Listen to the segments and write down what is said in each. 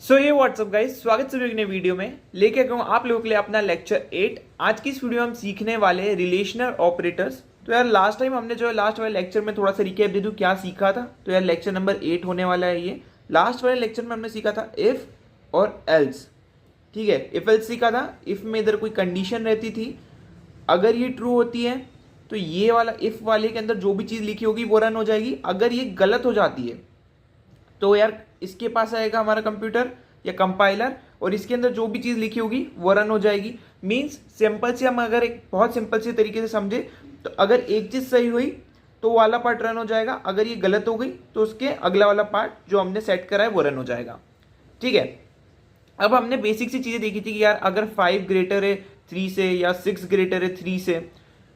सो ये WhatsApp guys, स्वागत सभी नए वीडियो में लेके आऊँ आप लोगों के लिए अपना लेक्चर 8। आज की इस वीडियो में हम सीखने वाले रिलेशनल ऑपरेटर्स। तो यार लास्ट टाइम हमने जो है लास्ट वाले लेक्चर में थोड़ा सा रिकैप दे दूं क्या सीखा था। तो यार लेक्चर नंबर 8 होने वाला है ये। लास्ट वाले लेक्चर में हमने सीखा था इफ और एल्स। ठीक है, इफ एल्स सीखा था। इफ में इधर कोई कंडीशन रहती थी, अगर ये ट्रू होती है तो ये वाला इफ वाले के अंदर जो भी चीज़ लिखी होगी वो रन हो जाएगी। अगर ये गलत हो जाती है तो यार इसके पास आएगा हमारा कंप्यूटर या कंपाइलर और इसके अंदर जो भी चीज़ लिखी होगी वो रन हो जाएगी। मीन्स सिंपल से हम अगर एक बहुत सिंपल से तरीके से समझे तो अगर एक चीज़ सही हुई तो वाला पार्ट रन हो जाएगा, अगर ये गलत हो गई तो उसके अगला वाला पार्ट जो हमने सेट करा है वो रन हो जाएगा। ठीक है, अब हमने बेसिक सी चीज़ें देखी थी कि यार अगर 5 ग्रेटर है 3 से या 6 ग्रेटर है 3 से,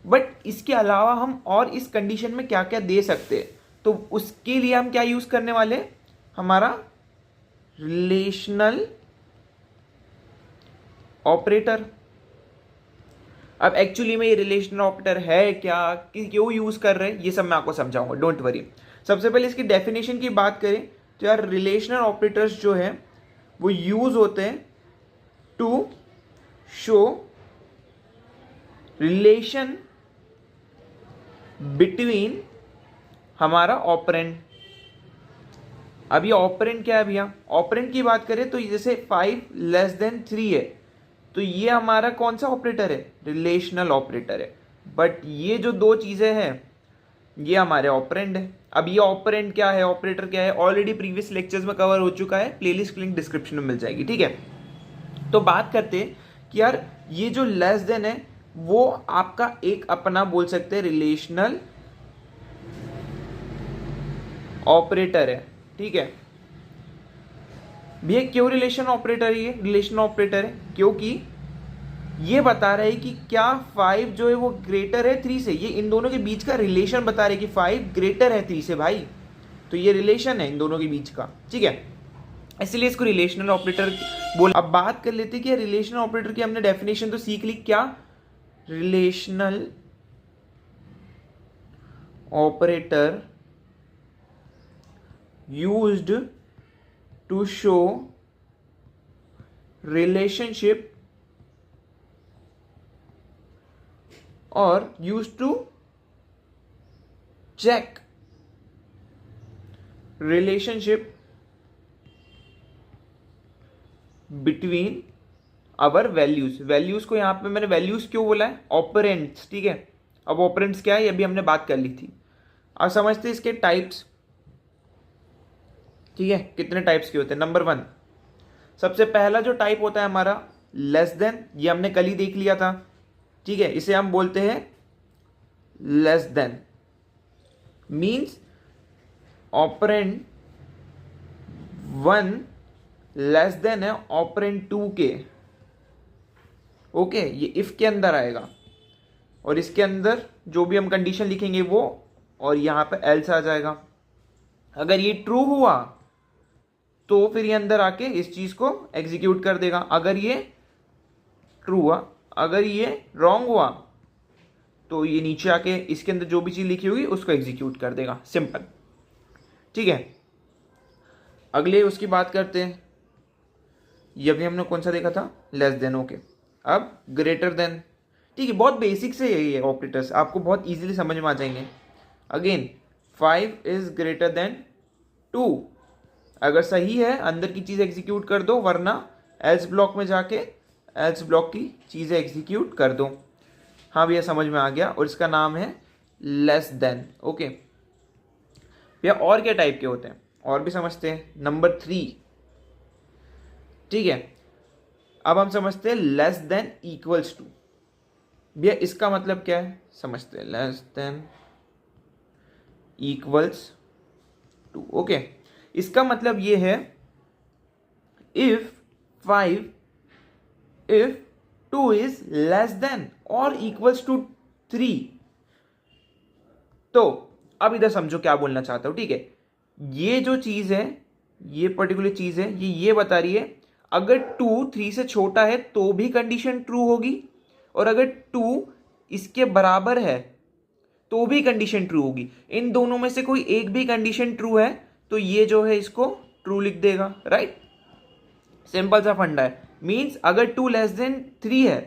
बट इसके अलावा हम और इस कंडीशन में क्या क्या दे सकते हैं। तो उसके लिए हम क्या यूज़ करने वाले, हमारा रिलेशनल ऑपरेटर। अब एक्चुअली में ये रिलेशनल ऑपरेटर है क्या, कि क्यों यूज कर रहे हैं, ये सब मैं आपको समझाऊंगा, डोंट वरी। सबसे पहले इसकी डेफिनेशन की बात करें तो यार रिलेशनल ऑपरेटर्स जो है वो यूज होते हैं टू शो रिलेशन बिटवीन हमारा ऑपरेंड। अब ये ऑपरेंड क्या है भैया, ऑपरेंड की बात करें तो जैसे 5 लेस देन 3 है तो ये हमारा कौन सा ऑपरेटर है, रिलेशनल ऑपरेटर है। बट ये जो दो चीजें हैं ये हमारे ऑपरेंड है। अब ये ऑपरेंड क्या है, ऑपरेटर क्या है, ऑलरेडी प्रीवियस लेक्चर्स में कवर हो चुका है, प्लेलिस्ट लिंक डिस्क्रिप्शन में मिल जाएगी। ठीक है, तो बात करते हैं कि यार ये जो लेस देन है वो आपका एक अपना बोल सकते हैं रिलेशनल ऑपरेटर है। ठीक है भैया, क्यों रिलेशन ऑपरेटर, ये रिलेशन ऑपरेटर है क्योंकि ये बता रहा है कि क्या 5 जो है वो ग्रेटर है 3 से। ये इन दोनों के बीच का रिलेशन बता रहे कि 5 ग्रेटर है 3 से भाई, तो ये रिलेशन है इन दोनों के बीच का। ठीक है, इसलिए इसको रिलेशनल ऑपरेटर बोल। अब बात कर लेते हैं कि रिलेशनल ऑपरेटर की हमने डेफिनेशन तो सीख ली, क्या relational operator used to show relationship or used to check relationship between our values। Values को यहां पे मैंने वैल्यूज क्यों बोला है, ऑपरेंट्स। ठीक है, अब ऑपरेंट्स क्या है ये अभी हमने बात कर ली थी। अब समझते हैं इसके टाइप्स। ठीक है, कितने टाइप्स के होते हैं। नंबर 1, सबसे पहला जो टाइप होता है हमारा लेस देन, ये हमने कल ही देख लिया था। ठीक है, इसे हम बोलते हैं less then. Means operand 1 less than है ऑपरेंड 2 के। ओके, ये इफ के अंदर आएगा और इसके अंदर जो भी हम कंडीशन लिखेंगे वो, और यहां पे एल्स आ जाएगा। अगर ये ट्रू हुआ तो फिर ये अंदर आके इस चीज को एग्जीक्यूट कर देगा। अगर ये ट्रू हुआ, अगर ये रॉन्ग हुआ तो ये नीचे आके इसके अंदर जो भी चीज लिखी होगी उसको एग्जीक्यूट कर देगा। सिंपल। ठीक है, अगले उसकी बात करते हैं। ये भी हमने कौन सा देखा था, लेस देन। ओके, अब ग्रेटर देन। ठीक है, बहुत बेसिक से यही है ऑपरेटर्स, आपको बहुत इजीली समझ में आ जाएंगे। अगेन 5 इज ग्रेटर देन 2, अगर सही है अंदर की चीज एग्जीक्यूट कर दो, वरना एल्स ब्लॉक में जाके एल्स ब्लॉक की चीजें एग्जीक्यूट कर दो। हाँ भैया समझ में आ गया, और इसका नाम है लेस देन। ओके भैया, और क्या टाइप के होते हैं और भी समझते हैं। नंबर 3, ठीक है, अब हम समझते हैं लेस देन इक्वल्स टू। भैया इसका मतलब क्या है समझते हैं, less than equals to. Okay, इसका मतलब ये है इफ 2 इज लेस देन और इक्वल्स टू 3। तो अब इधर समझो क्या बोलना चाहता हूं। ठीक है, ये जो चीज है, ये पर्टिकुलर चीज है, ये बता रही है अगर 2 3 से छोटा है तो भी कंडीशन ट्रू होगी, और अगर 2 इसके बराबर है तो भी कंडीशन ट्रू होगी। इन दोनों में से कोई एक भी कंडीशन ट्रू है तो ये जो है इसको ट्रू लिख देगा, राइट। सिंपल सा फंडा है। मीन्स अगर 2 लेस देन 3 है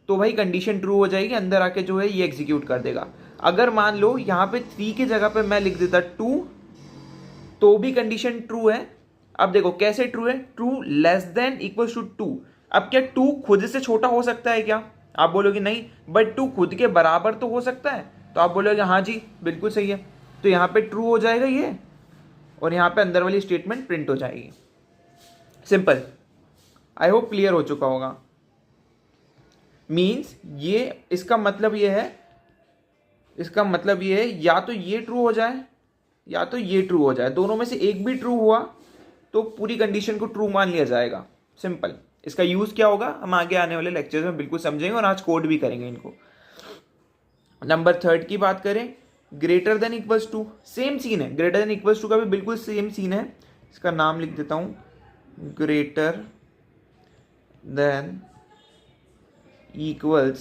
तो भाई कंडीशन ट्रू हो जाएगी, अंदर आके जो है ये एग्जीक्यूट कर देगा। अगर मान लो यहाँ पे 3 की जगह पे मैं लिख देता 2 तो भी कंडीशन ट्रू है। अब देखो कैसे ट्रू है, true less than equals to 2। अब क्या 2 खुद से छोटा हो सकता है क्या? आप बोलोगे नहीं, बट 2 खुद के बराबर तो हो सकता है। तो आप बोलोगे हाँ जी बिल्कुल सही है, तो यहाँ पे ट्रू हो जाएगा ये, और यहाँ पे अंदर वाली स्टेटमेंट प्रिंट हो जाएगी। सिंपल। आई होप क्लियर हो चुका होगा। मीन्स ये इसका मतलब ये है, इसका मतलब ये है या तो ये ट्रू हो जाए या तो ये ट्रू हो जाए, दोनों में से एक भी ट्रू हुआ तो पूरी कंडीशन को ट्रू मान लिया जाएगा। सिंपल। इसका यूज क्या होगा हम आगे आने वाले लेक्चर्स में बिल्कुल समझेंगे, और आज कोड भी करेंगे इनको। नंबर 3 की बात करें, greater than equals to, same scene है। ग्रेटर देन इक्वल्स टू का भी बिल्कुल सेम सीन है। इसका नाम लिख देता हूं, greater than equals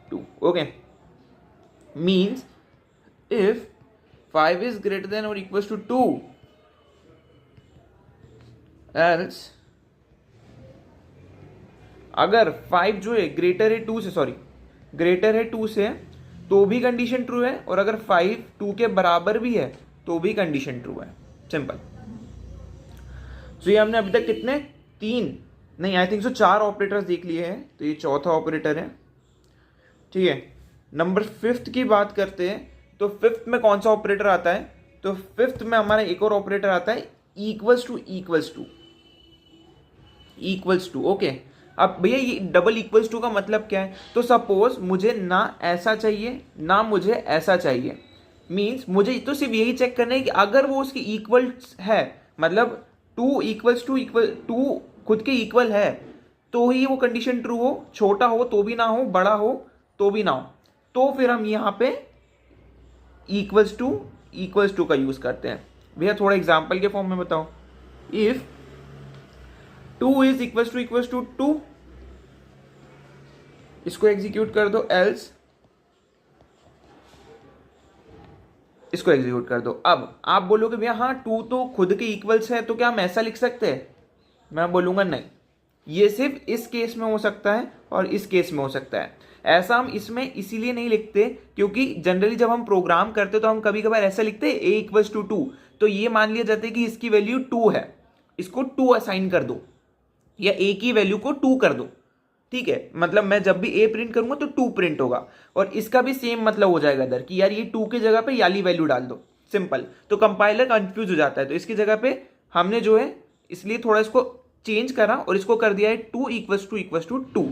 to. Okay, means if 5 is greater than or equals to 2, else अगर 5 जो है ग्रेटर है 2 से, सॉरी ग्रेटर है 2 से, तो भी कंडीशन ट्रू है, और अगर 5 2 के बराबर भी है तो भी कंडीशन ट्रू है। सिंपल। तो ये हमने अभी तक कितने, 3 नहीं आई थिंक सो 4 ऑपरेटर्स देख लिए हैं, तो ये चौथा ऑपरेटर है। ठीक है, नंबर 5 की बात करते हैं। तो 5 में कौन सा ऑपरेटर आता है? तो 5 में हमारा एक और ऑपरेटर आता है, equals to equals to, equals to. Okay, अब भैया ये डबल इक्वल्स टू का मतलब क्या है? तो सपोज मुझे ना ऐसा चाहिए ना मुझे ऐसा चाहिए। मीन्स मुझे तो सिर्फ यही चेक करना है कि अगर वो उसकी इक्वल्स है, मतलब 2 इक्वल्स टू इक्वल 2 खुद के इक्वल है, तो ही वो कंडीशन ट्रू हो। छोटा हो तो भी ना हो, बड़ा हो तो भी ना हो, तो फिर हम यहाँ पे इक्वल्स टू का यूज करते हैं। भैया थोड़ा एग्जांपल के फॉर्म में बताओ। इफ 2 इज इक्वल्स टू 2, इसको एग्जीक्यूट कर दो, एल्स इसको एग्जीक्यूट कर दो। अब आप बोलोगे भैया हाँ 2 तो खुद के इक्वल्स है, तो क्या हम ऐसा लिख सकते हैं? मैं बोलूंगा नहीं, ये सिर्फ इस केस में हो सकता है और इस केस में हो सकता है। ऐसा हम इसमें इसीलिए नहीं लिखते क्योंकि जनरली जब हम प्रोग्राम करते तो हम कभी कभार ऐसा लिखते हैं a इक्वल्स टू 2, तो ये मान लिया जाता है कि इसकी वैल्यू 2 है, इसको 2 असाइन कर दो, या a की वैल्यू को 2 कर दो। ठीक है, मतलब मैं जब भी a प्रिंट करूंगा तो 2 प्रिंट होगा, और इसका भी सेम मतलब हो जाएगा इधर कि यार ये 2 की जगह पे याली वैल्यू डाल दो। सिंपल। तो कंपाइलर कंफ्यूज हो जाता है, तो इसकी जगह पे हमने जो है इसलिए थोड़ा इसको चेंज करा और इसको कर दिया है 2 इक्वल्स टू 2,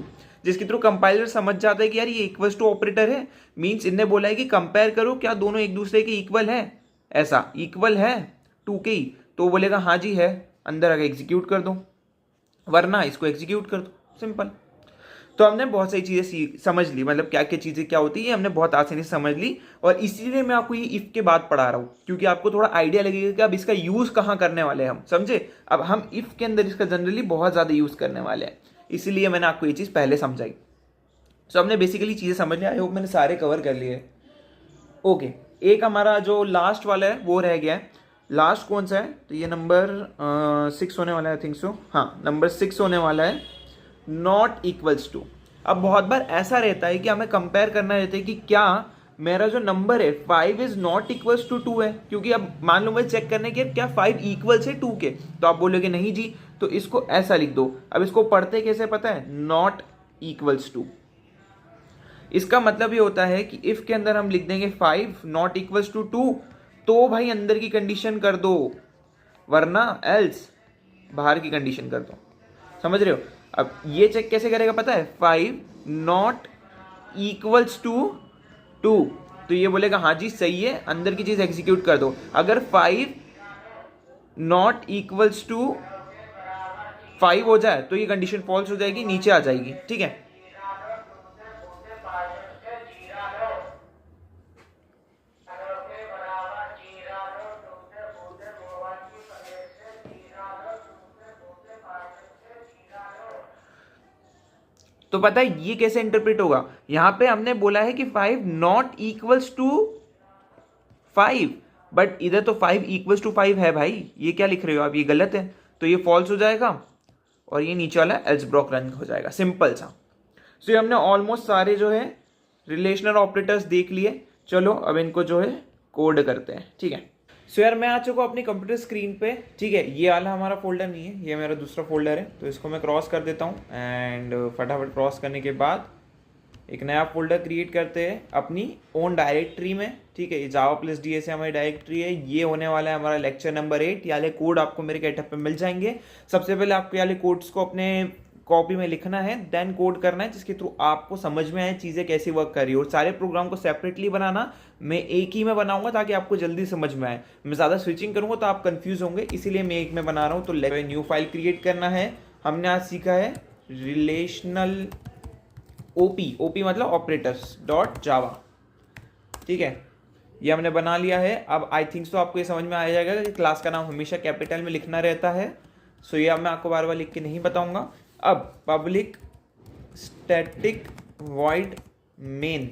जिसके थ्रू कंपाइलर समझ जाता है कि यार ये इक्वल्स टू ऑपरेटर है। मींस इनने बोला है कि कंपेयर करो क्या दोनों एक दूसरे के इक्वल है, ऐसा इक्वल है 2 के ही, तो बोलेगा हाँ जी है, अंदर आगे एग्जीक्यूट कर दो, वरना इसको एग्जीक्यूट कर दो। सिंपल। तो हमने बहुत सारी चीजें समझ ली, मतलब क्या क्या चीजें क्या होती है हमने बहुत आसानी से समझ ली, और इसीलिए मैं आपको ये इफ के बाद पढ़ा रहा हूँ, क्योंकि आपको थोड़ा आइडिया लगेगा कि अब इसका यूज कहाँ करने वाले हैं हम, समझे? अब हम इफ के अंदर इसका जनरली बहुत ज्यादा यूज करने वाले हैं, इसीलिए मैंने आपको ये चीज पहले समझाई। सो हमने बेसिकली चीजें समझ लिया, आई होप मैंने सारे कवर कर लिए। ओके, एक हमारा जो लास्ट वाला है वो रह गया है। लास्ट कौन सा है? तो ये नंबर 6 होने वाला है, आई थिंक सो, हाँ नंबर 6 होने वाला है, नॉट इक्वल्स टू। अब बहुत बार ऐसा रहता है कि हमें कंपेयर करना रहता है कि क्या मेरा जो नंबर है 5 इज नॉट इक्वल्स टू 2 है, क्योंकि अब मान लो मुझे चेक करने के क्या 5 इक्वल्स है 2 के, तो आप बोलोगे नहीं जी, तो इसको ऐसा लिख दो। अब इसको पढ़ते कैसे पता है? Not equals to. इसका मतलब ये होता है कि इफ के अंदर हम लिख देंगे 5 नॉट इक्वल्स टू 2, तो भाई अंदर की कंडीशन कर दो, वरना एल्स बाहर की कंडीशन कर दो। समझ रहे हो? अब ये चेक कैसे करेगा पता है? 5 नॉट इक्वल्स टू 2, तो ये बोलेगा हाँ जी सही है, अंदर की चीज एग्जीक्यूट कर दो। अगर 5 नॉट इक्वल्स टू 5 हो जाए तो ये कंडीशन फॉल्स हो जाएगी, नीचे आ जाएगी। ठीक है, तो पता है ये कैसे इंटरप्रेट होगा? यहां पे हमने बोला है कि 5 नॉट इक्वल्स टू 5, बट इधर तो 5 इक्वल्स टू 5 है भाई, ये क्या लिख रहे हो आप? ये गलत है, तो ये फॉल्स हो जाएगा, और ये नीचे वाला एल्स ब्लॉक रन हो जाएगा, सिंपल सा। सो ये हमने ऑलमोस्ट सारे जो है रिलेशनल ऑपरेटर्स देख लिए। चलो अब इनको जो है कोड करते हैं, ठीक है। सो यार मैं आ चुका हूँ अपनी कंप्यूटर स्क्रीन पे, ठीक है। ये वाला हमारा फोल्डर नहीं है, ये मेरा दूसरा फोल्डर है, तो इसको मैं क्रॉस कर देता हूँ। एंड फटाफट क्रॉस करने के बाद एक नया फोल्डर क्रिएट करते हैं अपनी ओन डायरेक्टरी में, ठीक है। ये java+ds हमारी डायरेक्टरी है। ये होने वाला है हमारा लेक्चर नंबर 8। ये वाले कोड आपको मेरे गेटअप पे मिल जाएंगे। सबसे पहले आपको ये वाले कोड्स को अपने कॉपी में लिखना है, देन कोड करना है, जिसके थ्रू आपको समझ में आए चीज़ें कैसी वर्क कर रही है। और सारे प्रोग्राम को सेपरेटली बनाना, मैं एक ही में बनाऊंगा ताकि आपको जल्दी समझ में आए। मैं ज़्यादा स्विचिंग करूंगा तो आप कंफ्यूज होंगे, इसीलिए मैं एक में बना रहा हूँ। तो न्यू फाइल क्रिएट करना है। हमने आज सीखा है रिलेशनल ओपी मतलब ऑपरेटर्स डॉट जावा, ठीक है। ये हमने बना लिया है। अब आई थिंक तो आपको ये समझ में आ जाएगा कि क्लास का नाम हमेशा कैपिटल में लिखना रहता है। सो ये अब मैं आपको बार बार लिख के नहीं बताऊंगा। अब public static void main,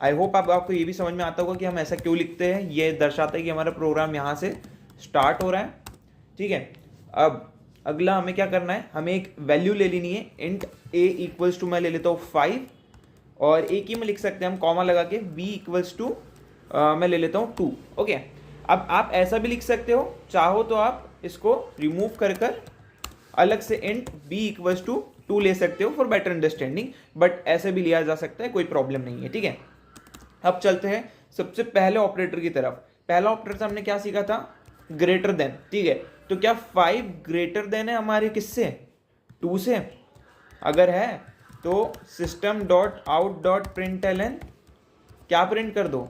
I hope अब आपको ये भी समझ में आता होगा कि हम ऐसा क्यों लिखते हैं। ये दर्शाता है कि हमारा प्रोग्राम यहाँ से स्टार्ट हो रहा है, ठीक है। अब अगला हमें क्या करना है, हमें एक वैल्यू ले लेनी है। इंट a इक्वल्स टू मैं ले लेता हूँ 5, और एक ही में लिख सकते हैं हम कॉमा लगा के, b इक्वल्स टू मैं ले लेता हूँ 2, ओके। अब आप ऐसा भी लिख सकते हो, चाहो तो आप इसको रिमूव कर अलग से इंट b इक्वल्स टू 2 ले सकते हो फॉर बेटर अंडरस्टैंडिंग, बट ऐसे भी लिया जा सकता है, कोई प्रॉब्लम नहीं है, ठीक है। अब चलते हैं सबसे पहले ऑपरेटर की तरफ। पहला ऑपरेटर हमने क्या सीखा था, ग्रेटर देन, ठीक है। तो क्या 5 ग्रेटर देन है हमारे किससे, 2 से? अगर है तो system dot out dot println क्या प्रिंट कर दो,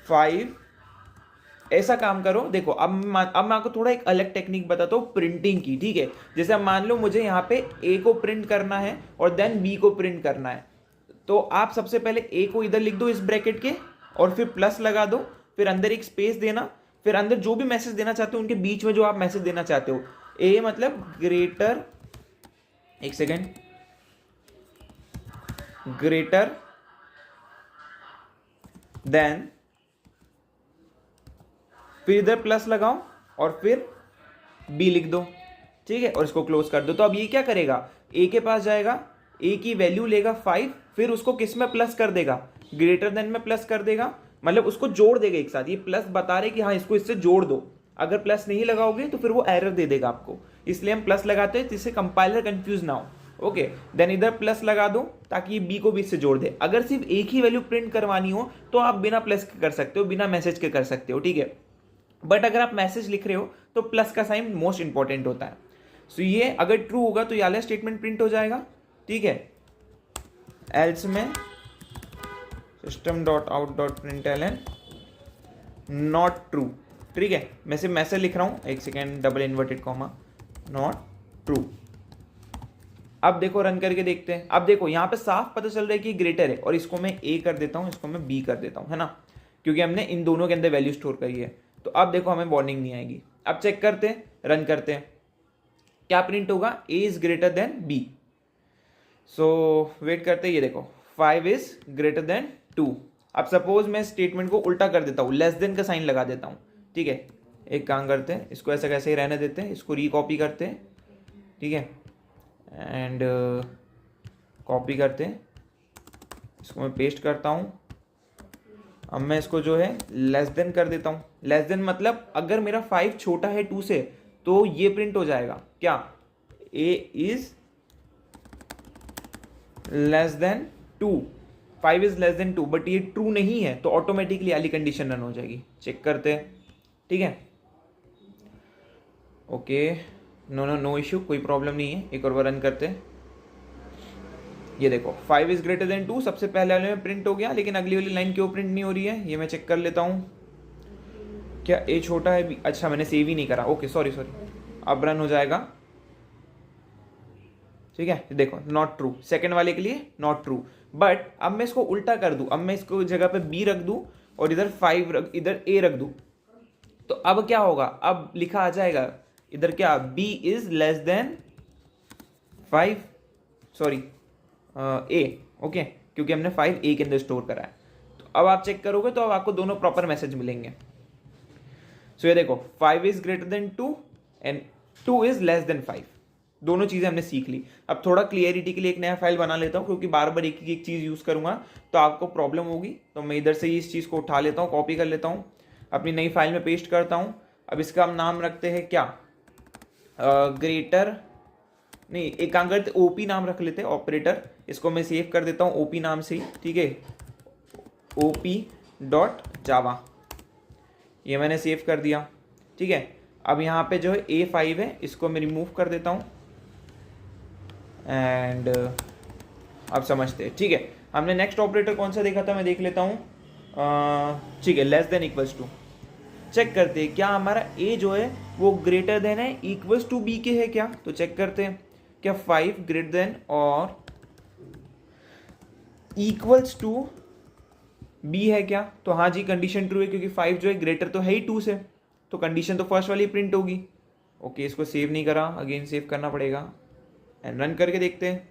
5। ऐसा काम करो। देखो अब मैं आपको थोड़ा एक अलग टेक्निक बताता हूँ प्रिंटिंग की, ठीक है। जैसे अब मान लो मुझे यहाँ पे ए को प्रिंट करना है और देन बी को प्रिंट करना है, तो आप सबसे पहले ए को इधर लिख दो इस ब्रैकेट के, और फिर प्लस लगा दो, फिर अंदर एक स्पेस देना, फिर अंदर जो भी मैसेज देना चाहते हो उनके बीच में जो आप मैसेज देना चाहते हो, ए मतलब ग्रेटर, एक सेकेंड, ग्रेटर देन, फिर इधर प्लस लगाओ और फिर बी लिख दो, ठीक है, और इसको क्लोज कर दो। तो अब ये क्या करेगा, ए के पास जाएगा, ए की वैल्यू लेगा 5, फिर उसको किस में प्लस कर देगा, ग्रेटर देन में प्लस कर देगा, मतलब उसको जोड़ देगा एक साथ। ये प्लस बता रहे कि हाँ इसको इससे जोड़ दो। अगर प्लस नहीं लगाओगे तो फिर वो एरर दे देगा आपको, इसलिए हम प्लस लगाते हैं जिससे कंपाइलर कंफ्यूज ना हो, ओके। देन इधर प्लस लगा दो ताकि बी को भी इससे जोड़ दे। अगर सिर्फ एक ही वैल्यू प्रिंट करवानी हो तो आप बिना प्लस के कर सकते हो, बिना मैसेज के कर सकते हो, ठीक है। बट अगर आप मैसेज लिख रहे हो तो प्लस का साइन मोस्ट इंपॉर्टेंट होता है। सो ये अगर ट्रू होगा तो ये वाला स्टेटमेंट प्रिंट हो जाएगा, ठीक है। एल्स में system dot out dot println not true, ठीक है। मैं सिर्फ मैसेज लिख रहा हूं, एक second, double inverted comma, not true. अब देखो रन करके देखते हैं। अब देखो यहाँ पे साफ पता चल रहा है कि ग्रेटर है, और इसको मैं ए कर देता हूँ, इसको मैं बी कर देता हूँ, है ना, क्योंकि हमने इन दोनों के अंदर वैल्यू स्टोर करी है। तो अब देखो हमें वार्निंग नहीं आएगी। अब चेक करते हैं, रन करते हैं, क्या प्रिंट होगा, A is greater than B. So wait करते हैं, ये देखो 5 इज ग्रेटर देन 2। अब सपोज मैं स्टेटमेंट को उल्टा कर देता हूँ, लेस देन का साइन लगा देता हूँ, ठीक है। एक काम करते हैं, इसको ऐसा कैसे ही रहने देते हैं, इसको रिकॉपी करते हैं, ठीक है, एंड कॉपी करते हैं, इसको मैं पेस्ट करता हूँ। अब मैं इसको जो है लेस देन कर देता हूँ। लेस देन मतलब अगर मेरा 5 छोटा है 2 से तो ये प्रिंट हो जाएगा क्या, A is less than 2, 5 is less than 2, but ये ट्रू नहीं है तो ऑटोमेटिकली वाली कंडीशन रन हो जाएगी। चेक करते हैं, ठीक है, ओके, नो इश्यू, कोई प्रॉब्लम नहीं है। एक और बार रन करते हैं, ये देखो 5 इज ग्रेटर देन 2 सबसे पहले वाले में प्रिंट हो गया, लेकिन अगली वाली लाइन क्यों प्रिंट नहीं हो रही है, ये मैं चेक कर लेता हूँ। क्या ए छोटा है, अच्छा मैंने सेव ही नहीं करा, ओके सॉरी। अब रन हो जाएगा, ठीक है। देखो नॉट ट्रू, सेकंड वाले के लिए नॉट ट्रू। बट अब मैं इसको उल्टा कर दूं, अब मैं इसको जगह पे बी रख दूं और इधर 5 इधर ए रख दूं, तो अब क्या होगा, अब लिखा आ जाएगा इधर क्या, B is less than 5, sorry A, okay, क्योंकि हमने 5 ए के अंदर स्टोर करा है। तो अब आप चेक करोगे तो अब आपको दोनों प्रॉपर मैसेज मिलेंगे। सो ये देखो 5 is greater than 2 and 2 is less than 5, दोनों चीज़ें हमने सीख ली। अब थोड़ा क्लियरिटी के लिए एक नया फाइल बना लेता हूँ, क्योंकि बार बार एक चीज़ यूज़ करूँगा तो आपको प्रॉब्लम होगी। तो मैं इधर से ही इस चीज़ को उठा लेता हूँ, कॉपी कर लेता हूँ, अपनी नई फाइल में पेस्ट करता हूँ। अब इसका हम नाम रखते हैं क्या, ग्रेटर नहीं, एक काम करते ओपी नाम रख लेते हैं, ऑपरेटर। इसको मैं सेव कर देता हूँ ओपी नाम से ही, ठीक है, op.java, ये मैंने सेव कर दिया, ठीक है। अब यहाँ पे जो है A5 है, इसको मैं रिमूव कर देता हूँ एंड अब समझते हैं, ठीक है। हमने नेक्स्ट ऑपरेटर कौन सा देखा था, मैं देख लेता हूँ, ठीक है, less than equals to. Check करते हैं क्या हमारा A जो है वो ग्रेटर देन है इक्वल्स टू B के है क्या, तो चेक करते हैं क्या 5 ग्रेटर देन और इक्वल्स टू B है क्या, तो हाँ जी कंडीशन ट्रू है, क्योंकि 5 जो है ग्रेटर तो है ही 2 से, तो कंडीशन तो फर्स्ट वाली प्रिंट होगी। ओके, इसको सेव नहीं करा, अगेन सेव करना पड़ेगा एंड रन करके देखते हैं।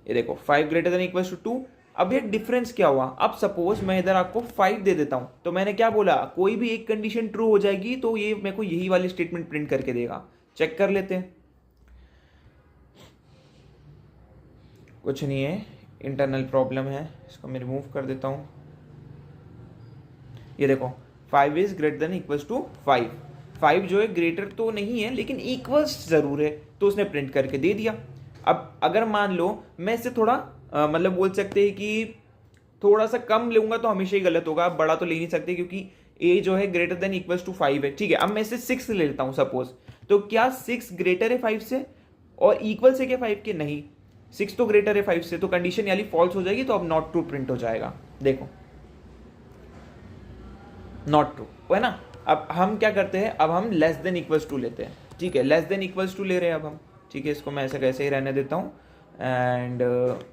ये देखो 5 ग्रेटर देन इक्वल्स टू 2। अब ये डिफरेंस क्या हुआ, अब सपोज मैं इधर आपको 5 दे देता हूं, तो मैंने क्या बोला, कोई भी एक कंडीशन ट्रू हो जाएगी तो ये मेरे को यही वाली स्टेटमेंट प्रिंट करके देगा। चेक कर लेते हैं, कुछ नहीं है, इंटरनल प्रॉब्लम है, इसको मैं रिमूव कर देता हूं। ये देखो 5 is greater than equals to 5। 5 जो है ग्रेटर तो नहीं है लेकिन इक्वल्स जरूर है, तो उसने प्रिंट करके दे दिया। अब अगर मान लो मैं इससे थोड़ा मतलब बोल सकते हैं कि थोड़ा सा कम लूंगा तो हमेशा ही गलत होगा, आप बड़ा तो ले नहीं सकते क्योंकि a जो है ग्रेटर देन इक्वल्स टू 5 है, ठीक है। अब मैं इसे 6 ले लेता हूं सपोज, तो क्या 6 ग्रेटर है 5 से और इक्वल से क्या 5 के, नहीं, 6 तो ग्रेटर है 5 से, तो कंडीशन यानी फॉल्स हो जाएगी, तो अब नॉट ट्रू प्रिंट हो जाएगा। देखो नॉट ट्रू है ना। अब हम क्या करते हैं, अब हम लेस देन इक्वल्स टू लेते हैं, ठीक है, लेस देन इक्वल्स टू ले रहे हैं अब हम, ठीक है। इसको मैं ऐसे कैसे ही रहने देता हूँ एंड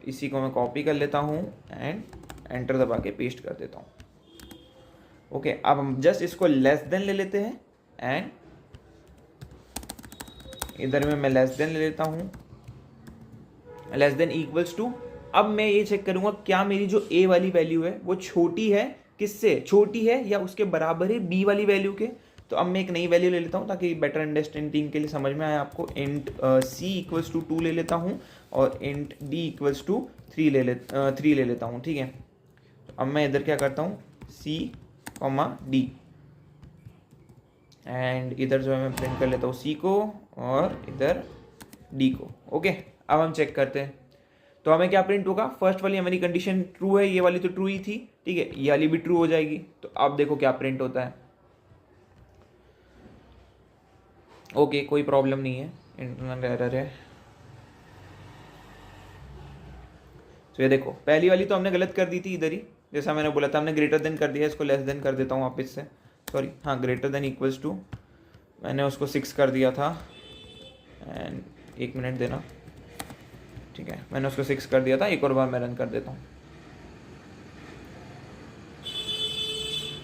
इसी को मैं कॉपी कर लेता हूँ एंड एंटर दबा के पेस्ट कर देता हूँ। ओके, अब हम जस्ट इसको लेस देन ले लेते हैं एंड इधर में मैं लेस देन ले लेता हूँ, लेस देन इक्वल्स टू। अब मैं ये चेक करूंगा क्या मेरी जो a वाली वैल्यू है वो छोटी है, किससे छोटी है, या उसके बराबर है b वाली वैल्यू के। तो अब मैं एक नई वैल्यू ले लेता हूँ ताकि बेटर अंडरस्टैंडिंग के लिए समझ में आए आपको। इंट c इक्वल्स टू 2 ले लेता हूँ और इंट d इक्वल्स टू 3 ले लेता हूँ, ठीक है। अब मैं इधर क्या करता हूँ, c d एंड इधर जो है मैं प्रिंट कर लेता हूँ c को और इधर d को। ओके, अब हम चेक करते हैं तो हमें क्या प्रिंट होगा, फर्स्ट वाली हमारी कंडीशन ट्रू है, ये वाली तो ट्रू ही थी, ठीक है, ये वाली भी ट्रू हो जाएगी। तो अब देखो क्या प्रिंट होता है। ओके, कोई प्रॉब्लम नहीं है, इंटरनल एरर है। तो ये देखो पहली वाली तो हमने गलत कर दी थी इधर ही, जैसा मैंने बोला था, हमने ग्रेटर देन कर दिया, इसको लेस देन कर देता हूँ वापस से, सॉरी, हाँ, ग्रेटर देन इक्वल्स टू, मैंने उसको 6 कर दिया था एंड 1 मिनट देना, ठीक है, मैंने उसको 6 कर दिया था। एक और बार मैं रन कर देता हूँ।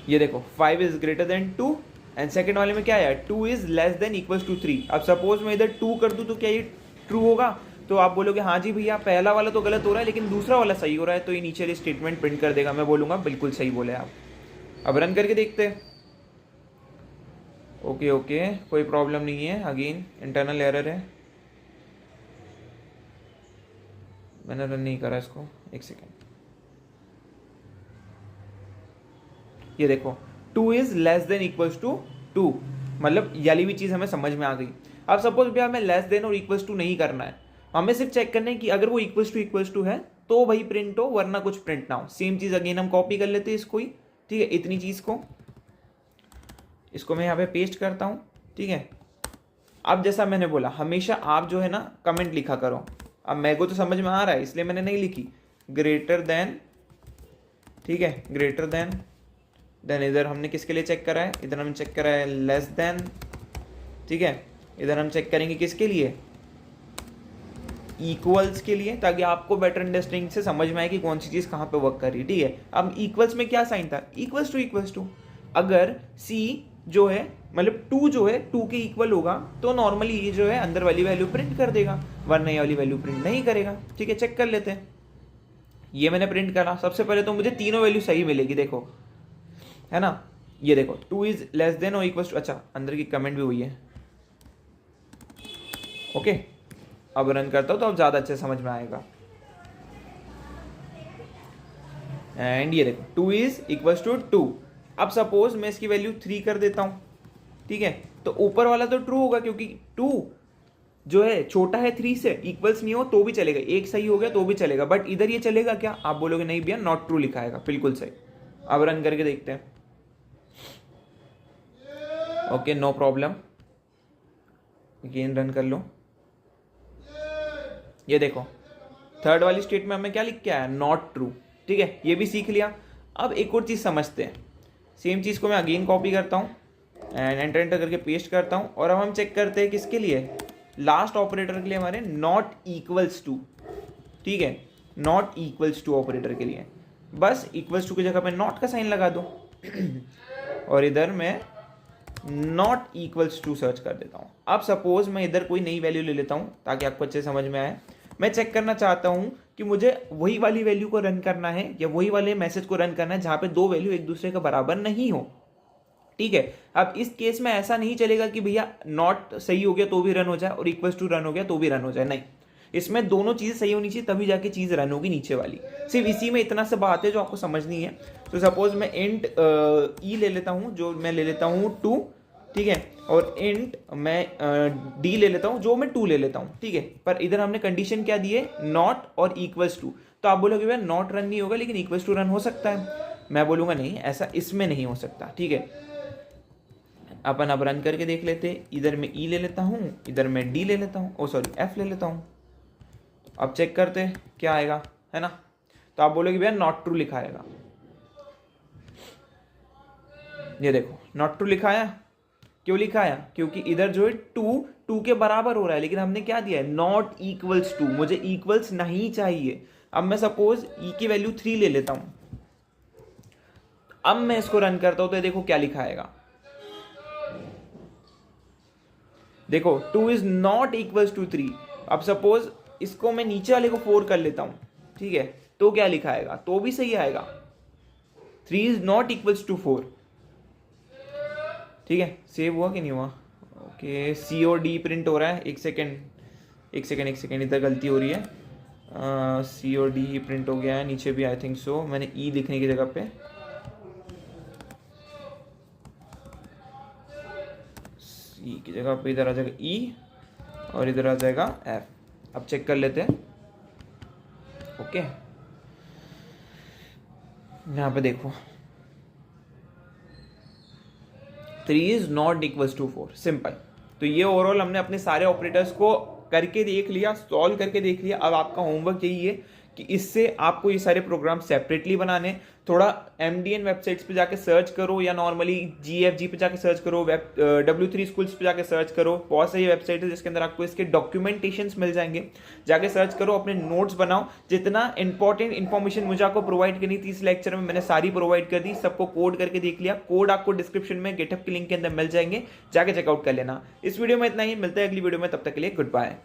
ये देखो 5 is greater than 2 and second वाले में क्या है, 2 is less than equals to 3। अब सपोज मैं इधर 2 कर दूँ तो क्या ये ट्रू होगा, तो आप बोलोगे हाँ जी भैया पहला वाला तो गलत हो रहा है लेकिन दूसरा वाला सही हो रहा है, तो ये नीचे वाली स्टेटमेंट प्रिंट कर देगा। मैं बोलूँगा बिल्कुल सही बोले आप। अब रन करके देखते हैं। ओके ओके, कोई प्रॉब्लम नहीं है, अगेन इंटरनल एरर है, मैंने रन नहीं करा इसको, एक सेकेंड। ये देखो 2 is less than equals to 2, मतलब याली भी चीज़ हमें समझ में आ गई। अब सपोज भैया हमें लेस देन और इक्वल्स टू नहीं करना है, हमें सिर्फ चेक करना है कि अगर वो इक्वल्स टू है तो भाई प्रिंट हो, वरना कुछ प्रिंट ना हो। सेम चीज़ अगेन हम कॉपी कर लेते हैं इसको ही, ठीक है, इतनी चीज़ को, इसको मैं यहाँ पे पेस्ट करता हूँ, ठीक है। अब जैसा मैंने बोला हमेशा आप जो है ना कमेंट लिखा करो। अब मेरे को तो समझ में आ रहा है इसलिए मैंने नहीं लिखी, ग्रेटर देन, ठीक है, ग्रेटर देन इधर हमने किसके लिए चेक करा है, इधर हमने चेक करा है लेस देन, ठीक है, इधर हम चेक करेंगे किसके लिए, इक्वल्स के लिए, ताकि आपको बेटर अंडरस्टैंडिंग से समझ में आए कि कौन सी चीज़ कहाँ पे वर्क कर रही है, ठीक है। अब इक्वल्स में क्या साइन था, इक्वल्स टू, अगर c जो है मतलब 2 जो है 2 के इक्वल होगा तो नॉर्मली ये जो है अंदर वाली वैल्यू प्रिंट कर देगा, वरना ये वाली वैल्यू प्रिंट नहीं करेगा, ठीक है। चेक कर लेते हैं, ये मैंने प्रिंट करा, सबसे पहले तो मुझे तीनों वैल्यू सही मिलेगी, देखो है ना। ये देखो 2 इज लेस देन और इक्वल्स टू, अच्छा अंदर की कमेंट भी हुई है, ओके, अब रन करता हूँ तो अब ज़्यादा अच्छे समझ में आएगा। एंड ये देखो 2 इज इक्वल्स टू 2। अब सपोज मैं इसकी वैल्यू 3 कर देता हूँ, ठीक है, तो ऊपर वाला तो ट्रू होगा क्योंकि 2 जो है छोटा है 3 से, इक्वल्स नहीं हो तो भी चलेगा, एक सही हो गया तो भी चलेगा, बट इधर ये चलेगा क्या? आप बोलोगे नहीं भैया नॉट ट्रू लिखाएगा, बिल्कुल सही। अब रन करके देखते हैं। Okay, no problem, again run कर लो। ये देखो थर्ड वाली स्टेट में हमें क्या लिख के आया? नॉट ट्रू, ठीक है, ये भी सीख लिया। अब एक और चीज़ समझते हैं, सेम चीज़ को मैं अगेन कॉपी करता हूँ एंड एंटर एंटर करके पेस्ट करता हूँ, और अब हम चेक करते हैं किसके लिए? लास्ट ऑपरेटर के लिए, हमारे नॉट इक्वल्स टू, ठीक है, नॉट इक्वल्स टू ऑपरेटर के लिए बस इक्वल्स टू की जगह पे नॉट का साइन लगा दो और इधर मैं नॉट इक्वल्स टू सर्च कर देता हूँ। अब सपोज मैं इधर कोई नई वैल्यू ले लेता हूँ ताकि आपको अच्छे समझ में आए। मैं चेक करना चाहता हूँ कि मुझे वही वाली वैल्यू को रन करना है या वही वाले मैसेज को रन करना है जहाँ पे दो वैल्यू एक दूसरे के बराबर नहीं हो, ठीक है। अब इस केस में ऐसा नहीं चलेगा कि भैया नॉट सही हो गया तो भी रन हो जाए और इक्वल्स टू रन हो गया तो भी रन हो जाए, नहीं, इसमें दोनों चीज़ें सही होनी चाहिए तभी जाके चीज़ रन होगी नीचे वाली। सिर्फ इसी में इतना सा बात है जो आपको समझनी है। तो सपोज मैं इंट ई ले लेता हूँ, जो मैं ले लेता हूँ 2, ठीक है, और इंट मैं डी ले लेता हूँ जो मैं 2 ले लेता हूँ, ठीक है, पर इधर हमने कंडीशन क्या दी है? नॉट और इक्वल्स टू। तो आप बोलोगे भैया नॉट रन नहीं होगा लेकिन इक्वल्स टू रन हो सकता है। मैं बोलूँगा नहीं, ऐसा इसमें नहीं हो सकता, ठीक है। अपन अब रन करके देख लेते। इधर मैं ई ले लेता हूँ, इधर मैं डी ले लेता हूँ, ओ सॉरी एफ ले लेता हूँ। अब चेक करते क्या आएगा, है ना। तो आप बोलोगे भैया नॉट ट्रू लिखा आएगा। ये देखो नॉट ट्रू लिखा आया। क्यों लिखा आया? क्योंकि इधर जो है 2 के बराबर हो रहा है, लेकिन हमने क्या दिया है? Not equals to. मुझे इक्वल्स नहीं चाहिए। अब मैं सपोज ई की वैल्यू 3 ले लेता हूं, अब मैं इसको रन करता हूं तो देखो क्या लिखा आएगा। देखो 2 इज नॉट इक्वल्स टू 3। अब सपोज इसको मैं नीचे वाले को 4 कर लेता हूं, ठीक है, तो क्या लिखा आएगा? तो भी सही आएगा, 3 इज नॉट इक्वल्स टू 4, ठीक है। सेव हुआ कि नहीं हुआ? ओके, सी और डी प्रिंट हो रहा है। एक सेकेंड, इधर गलती हो रही है। सी और डी ही प्रिंट हो गया है, नीचे भी आई थिंक सो। मैंने ई लिखने की जगह पे सी की जगह पे इधर आ जाएगा ई और इधर आ जाएगा एफ। अब चेक कर लेते हैं। ओके, यहाँ पे देखो 3 is not equals to 4, simple. तो ये ओवरऑल हमने अपने सारे ऑपरेटर्स को करके देख लिया, सॉल्व करके देख लिया। अब आपका होमवर्क यही है कि इससे आपको ये सारे प्रोग्राम सेपरेटली बनाने। थोड़ा MDN वेबसाइट्स पे जाके सर्च करो या नॉर्मली GFG पे जाके सर्च करो, W3 स्कूल्स पे जाके सर्च करो। बहुत सारी वेबसाइट है जिसके अंदर आपको इसके डॉक्यूमेंटेशंस मिल जाएंगे, जाके सर्च करो, अपने नोट्स बनाओ। जितना इंपॉर्टेंट इन्फॉर्मेशन मुझे आपको प्रोवाइड करनी थी इस लेक्चर में मैंने सारी प्रोवाइड कर दी, सबको कोड करके देख लिया। कोड आपको डिस्क्रिप्शन में गिटहब के लिंक के अंदर मिल जाएंगे, जाके चेकआउट कर लेना। इस वीडियो में इतना ही, मिलता है अगली वीडियो में, तब तक के लिए गुड बाय।